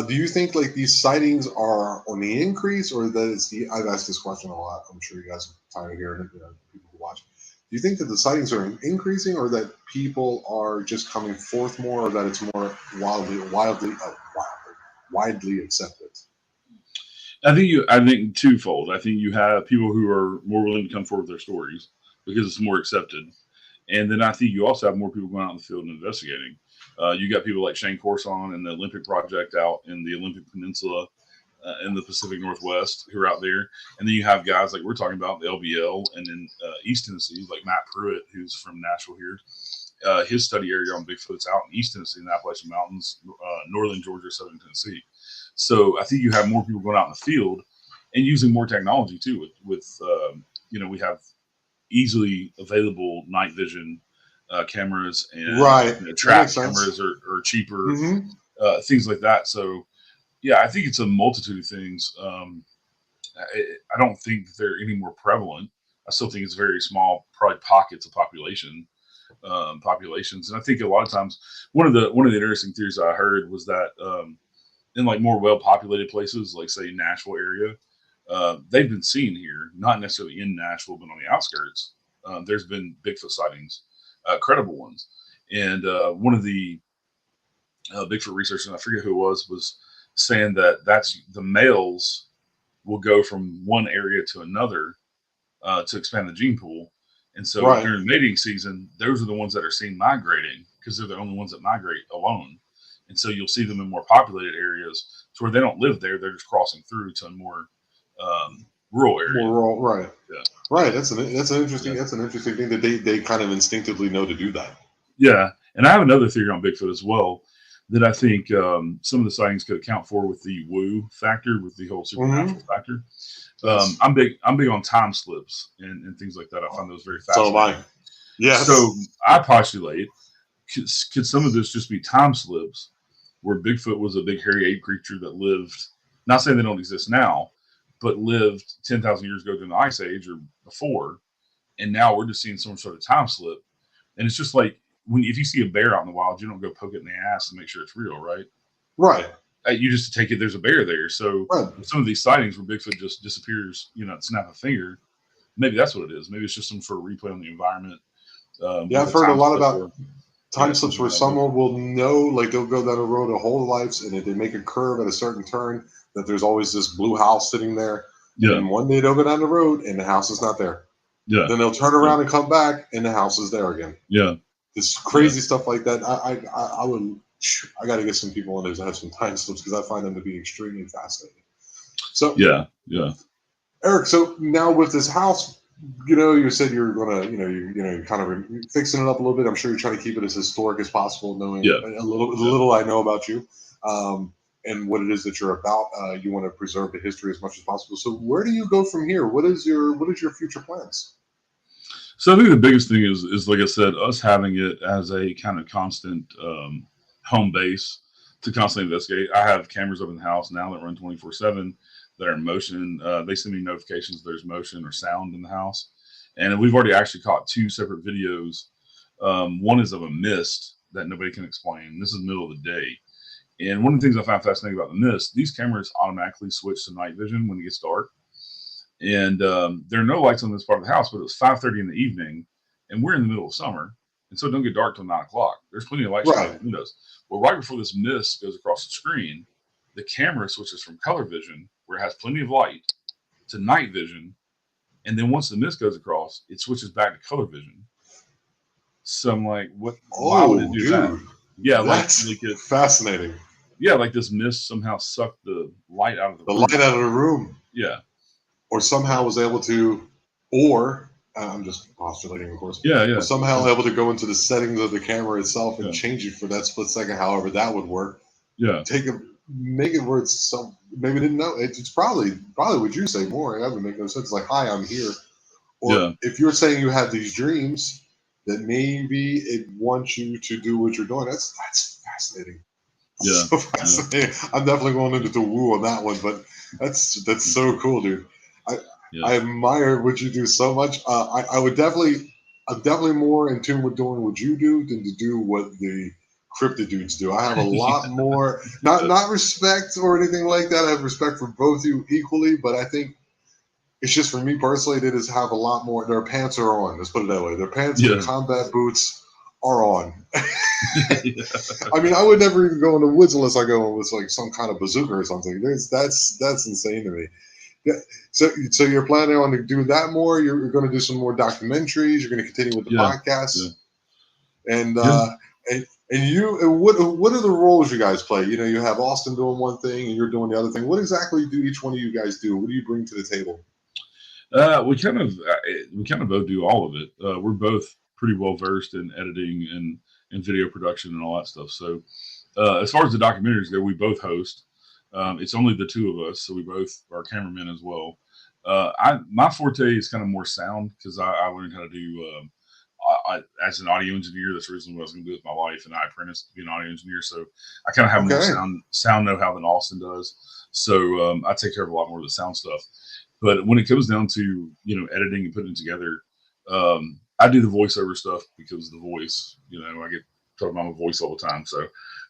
Do you think like these sightings are on the increase, or that I've asked this question a lot. I'm sure you guys are tired of hearing it, people who watch. Do you think that the sightings are increasing, or that people are just coming forth more, or that it's more widely accepted? I think twofold. I think you have people who are more willing to come forward with their stories because it's more accepted. And then I think you also have more people going out in the field and investigating. You got people like Shane Corson and the Olympic Project out in the Olympic Peninsula in the Pacific Northwest who are out there. And then you have guys like we're talking about, the LBL, and in East Tennessee, like Matt Pruitt, who's from Nashville here. His study area on Bigfoot's out in East Tennessee, in the Appalachian Mountains, northern Georgia, southern Tennessee. So I think you have more people going out in the field and using more technology too. With we have easily available night vision cameras and trap cameras are cheaper, Mm-hmm. Things like that. So yeah, I think it's a multitude of things. I don't think they're any more prevalent. I still think it's very small, probably pockets of populations. And I think a lot of times one of the interesting theories I heard was that in like more well-populated places, like say Nashville area, they've been seen here, not necessarily in Nashville, but on the outskirts. There's been Bigfoot sightings, credible ones. And one of the Bigfoot researchers, I forget who it was saying that that's the males will go from one area to another to expand the gene pool. And so during mating season, those are the ones that are seen migrating because they're the only ones that migrate alone. And so you'll see them in more populated areas to where they don't live there. They're just crossing through to a more rural area. More rural, right. Yeah. Right. That's an interesting thing that they kind of instinctively know to do that. Yeah. And I have another theory on Bigfoot as well that I think some of the sightings could account for with the woo factor, with the whole supernatural factor. Yes. I'm big on time slips and things like that. I find those very fascinating. So am I. Yes. So I postulate, could some of this just be time slips where Bigfoot was a big hairy ape creature that lived, not saying they don't exist now, but lived 10,000 years ago during the Ice Age or before, and now we're just seeing some sort of time slip. And it's just like, if you see a bear out in the wild, you don't go poke it in the ass to make sure it's real, right? Right. You just take it, there's a bear there. So some of these sightings where Bigfoot just disappears, snap a finger, maybe that's what it is. Maybe it's just some sort of replay on the environment. I've heard a lot about time slips where someone will know, like they'll go down a road their whole lives, and if they make a curve at a certain turn, that there's always this blue house sitting there. Yeah. And one day they'll go down the road and the house is not there. Yeah. Then they'll turn around and come back and the house is there again. Yeah. This crazy stuff like that. I got to get some people on there that have some time slips because I find them to be extremely fascinating. So yeah. Eric, so now with this house, you said you're gonna, you're kind of fixing it up a little bit. I'm sure you're trying to keep it as historic as possible, knowing a little I know about you, and what it is that you're about. You want to preserve the history as much as possible. So where do you go from here? What is your future plans? So I think the biggest thing is like I said, us having it as a kind of constant home base to constantly investigate. I have cameras up in the house now that run 24/7 that are in motion. They send me notifications if there's motion or sound in the house, and we've already actually caught two separate videos. One is of a mist that nobody can explain. This is the middle of the day. And one of the things I found fascinating about the mist, these cameras automatically switch to night vision when it gets dark. And there are no lights on this part of the house, but it was 5:30 in the evening, and we're in the middle of summer, and so it don't get dark till 9 o'clock. There's plenty of light shining Right. in the windows. Well, right before this mist goes across the screen, the camera switches from color vision, where it has plenty of light, to night vision, and then once the mist goes across, it switches back to color vision. So I'm like, what? Why would it Oh, do that? dude, Yeah, that's like it. fascinating. Yeah, like this mist somehow sucked the light out of the The room. light out of the room, Yeah, or somehow was able to, or I'm just postulating, of course, yeah, yeah, was somehow able to go into the settings of the camera itself and yeah, change it for that split second. However, that would work. yeah, Take it, make it where it's some maybe didn't know. It's probably what you say more. That would make no sense. Like, hi, I'm here. Or yeah, if you're saying you have these dreams, that maybe it wants you to do what you're doing. That's fascinating. yeah, So yeah, fascinating. I'm definitely going into the woo on that one, but that's so cool, dude. I yeah. I admire what you do so much. I would definitely, I'm definitely more in tune with doing what you do than to do what the cryptid dudes do. I have a lot more, Yeah. not respect or anything like that. I have respect for both you equally, but I think it's just for me personally, they just have a lot more. Their pants are on. Let's put it that way. Their pants and Yeah. combat boots are on. Yeah. I mean, I would never even go in the woods unless I go with like some kind of bazooka or something. That's insane to me. Yeah. So you're planning on to do that more. You're going to do some more documentaries. You're going to continue with the Yeah. Yeah. podcast, and Yeah. and you. And what are the roles you guys play? You know, you have Austin doing one thing, and you're doing the other thing. What exactly do each one of you guys do? What do you bring to the table? We kind of both do all of it. We're both pretty well versed in editing and video production and all that stuff. So as far as the documentaries go, we both host. It's only the two of us, so we both are cameramen as well. My forte is kind of more sound because I learned how to do. As an audio engineer, that's originally what I was going to do with my life, and I apprenticed to be an audio engineer. So I kind of have more Okay. sound know how than Austin does. So I take care of a lot more of the sound stuff. But when it comes down to editing and putting it together, I do the voiceover stuff because the voice. I get talking about my voice all the time, so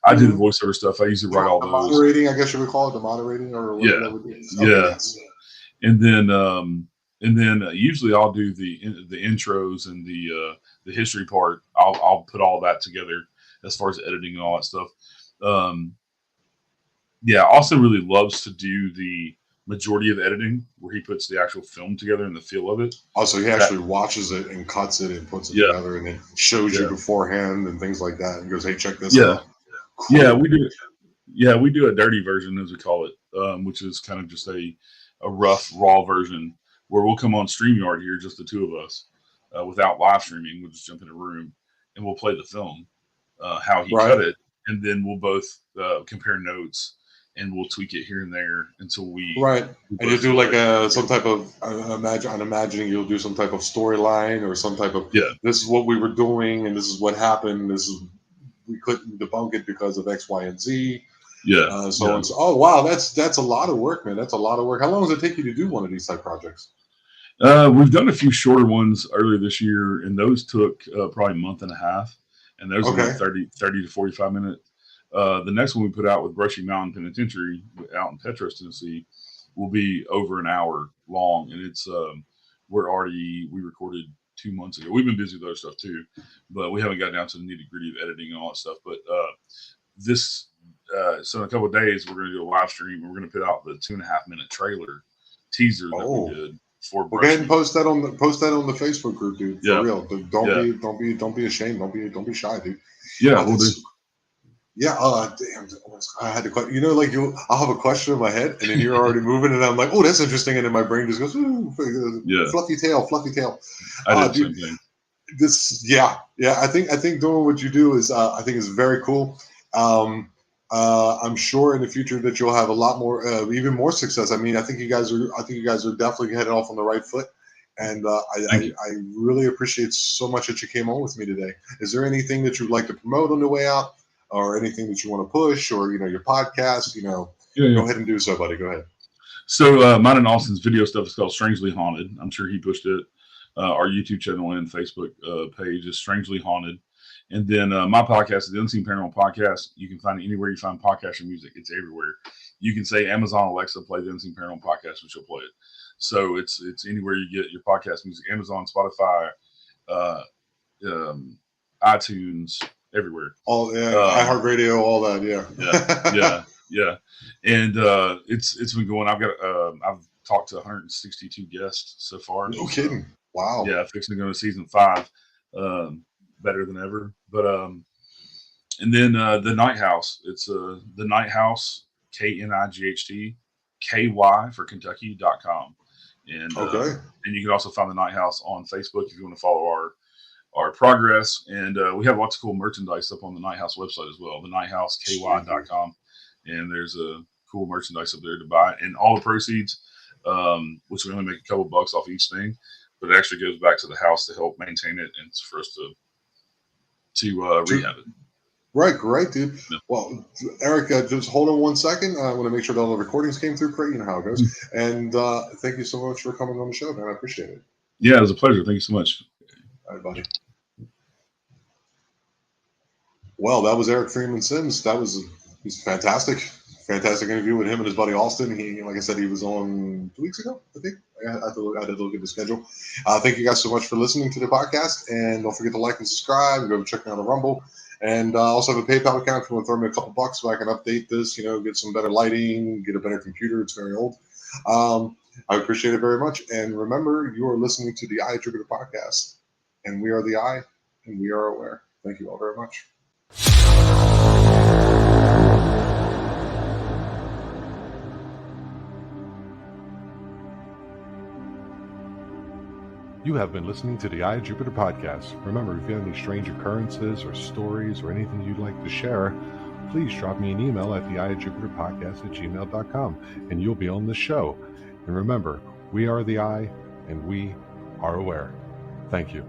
I do the Mm-hmm. voiceover stuff. I usually write all The those. moderating, I guess you would call it the moderating or whatever Yeah, that would be. Okay, yeah, yes. and then usually I'll do the intros and the history part. I'll put all that together as far as editing and all that stuff. Um, yeah, Austin really loves to do the majority of editing where he puts the actual film together and the feel of it. Also, he That actually watches it and cuts it and puts it yeah, together and then shows you yeah, beforehand and things like that and goes, "Hey, check this yeah, out." yeah. Cool. We do. Yeah, we do a dirty version as we call it, which is kind of just a rough raw version where we'll come on StreamYard here, just the two of us, without live streaming. We'll just jump in a room and we'll play the film, how he cut Right. it, and then we'll both compare notes and we'll tweak it here and there until Right. we And you both do feel like like some type of I'm imagining you'll do some type of storyline or some type of, yeah, this is what we were doing and this is what happened. This is, we couldn't debunk it because of X, Y, and Z. yeah, So yeah. and so. Oh wow, that's a lot of work, man. That's a lot of work. How long does it take you to do one of these type projects? We've done a few shorter ones earlier this year, and those took probably a month and a half, and those are like Okay. 30 to 45 minutes. The next one we put out with Brushy Mountain Penitentiary out in Petros, Tennessee, will be over an hour long, and it's we recorded 2 months ago. We've been busy with other stuff too, but we haven't got down to the nitty gritty of editing and all that stuff. But this so in a couple of days we're going to do a live stream, and we're going to put out the 2.5 minute trailer teaser that we Oh. did for Well, go ahead and Brushy. post that on the Facebook group, dude. For Yeah, real. yeah, Don't be ashamed. Don't be shy, dude. yeah. Oh, We'll do. that's yeah. Damn. I had to. You know, like I'll have a question in my head, and then you're already moving, and I'm like, oh, that's interesting, and then my brain just goes, ooh, Yeah, fluffy tail, fluffy tail. I did the Dude, same thing. yeah. I think doing what you do is I think is very cool. Um, I'm sure in the future that you'll have a lot more, even more success. I mean, I think you guys are definitely headed off on the right foot, And Thank you. I really appreciate so much that you came on with me today. Is there anything that you'd like to promote on the way out, or anything that you want to push, or your podcast? Yeah. Go ahead and do so, buddy. Go ahead. So mine and Austin's video stuff is called Strangely Haunted. I'm sure he pushed it. Our YouTube channel and Facebook page is Strangely Haunted. And then my podcast is the Unseen Paranormal Podcast. You can find it anywhere you find podcast or music. It's everywhere. You can say Amazon Alexa, play the Unseen Paranormal Podcast, which will play it. So it's anywhere you get your podcast music. Amazon, Spotify, iTunes, everywhere. All iHeartRadio, all that. Yeah. And it's been going. I've talked to 162 guests so far. No kidding. Wow. Yeah, fixing to go to season 5. Better than ever. But and then the Night House. It's the Night House, KNIGHT, KY for Kentucky.com. And okay. And you can also find the Night House on Facebook if you want to follow our progress. And we have lots of cool merchandise up on the Night House website as well, the nighthouseky.com. And there's a cool merchandise up there to buy. And all the proceeds, which we only make a couple bucks off each thing, but it actually goes back to the house to help maintain it and for us to rehab it. Right, great, dude. Yeah. Well, Eric, just hold on one second. I want to make sure that all the recordings came through correct. You know how it goes. And thank you so much for coming on the show, man. I appreciate it. Yeah, it was a pleasure. Thank you so much. All right, buddy. Well, that was Eric Freeman Sims. He's fantastic. Fantastic interview with him and his buddy Austin. He, like I said, he was on 2 weeks ago, I think. I had to look at the schedule. Thank you guys so much for listening to the podcast. And don't forget to like and subscribe. Go check out the Rumble. And I also have a PayPal account if you want to throw me a couple bucks so I can update this, get some better lighting, get a better computer. It's very old. I appreciate it very much. And remember, you are listening to the Eye Jupiter podcast. And we are the Eye, and we are aware. Thank you all very much. You have been listening to the Eye of Jupiter podcast. Remember, if you have any strange occurrences or stories or anything you'd like to share, please drop me an email at theeyejupiterpodcast@gmail.com and you'll be on the show. And remember, we are the Eye and we are aware. Thank you.